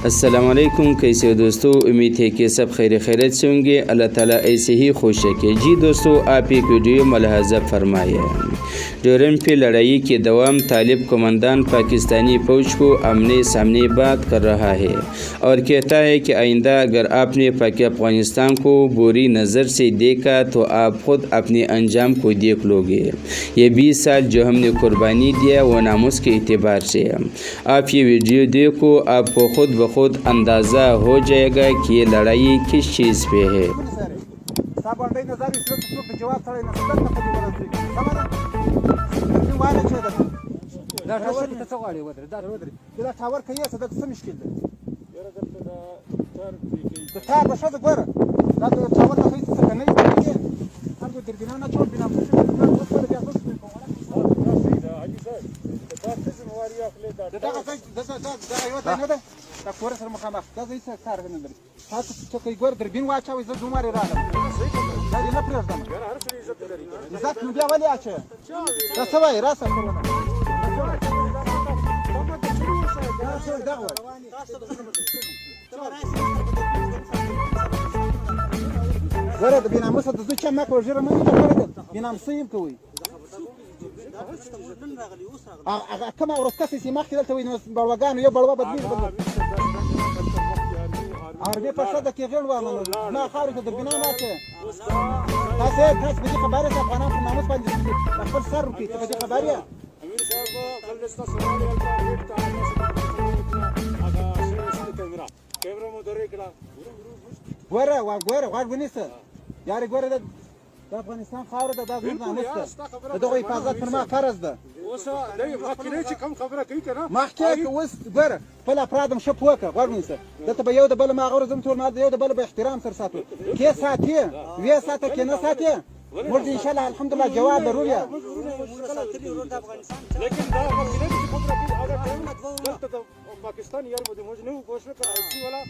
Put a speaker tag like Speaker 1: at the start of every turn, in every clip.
Speaker 1: अस्सलाम वालेकुम, कैसे हो दोस्तों। उम्मीद है कि सब खैरियत से होंगे। अल्लाह ताला ऐसे ही खुश रखे। जी दोस्तों, आप एक वीडियो मुलाहजा फरमाए। डोरन पे लड़ाई के दौरान तालिब कमांडान पाकिस्तानी फ़ौज को आमने सामने बात कर रहा है और कहता है कि आइंदा अगर आपने अफगानिस्तान को बुरी नज़र से देखा तो आप ख़ुद अपने अंजाम को देख लोगे। ये 20 साल जो हमने कुर्बानी दिया वो नामुस के एतबार से। आप ये वीडियो देखो, आपको खुद ब खुद अंदाज़ा हो जाएगा कि ये लड़ाई किस चीज़ पे है।
Speaker 2: كما ورث كسي ما خلال توي بلوغان يا بلوغ بدبي عربي فشد كي غير وامن ما خارج البناء ما كان تاس بدي خبره افغانان في ناموس باندې خپل سر کې ته بدي خبره امیر صاحب خلصتا سوال الکاريت ته هغه شي کیمرا مو درې کړه ګوره ونیسه یاري ګوره د افغانستان خاور د دغه ناموس ده دغه حفاظت پر ما فرض ده اوس نه مخکې چې کوم خبره کوي کنه مخکې اوس ګوره خپل افراد مشه پوکه ورنیسه دته به یو د بل ما غوړ زم ټول ما یو د بل به احترام سره ساتو کې ساتي وی ساته کې نه ساتي مرد ان شاء الله الحمدلله جواب ضروري لیکن دا مخکې چې کوم راځي هغه ټیم دلته د پاکستان یار مو د موږ نه کوشش کوي چې والا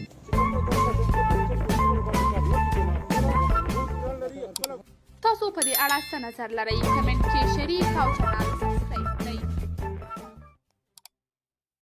Speaker 3: تاسو په دې اړه څه نظر لرئ؟ کمنټ کې شریک او چینل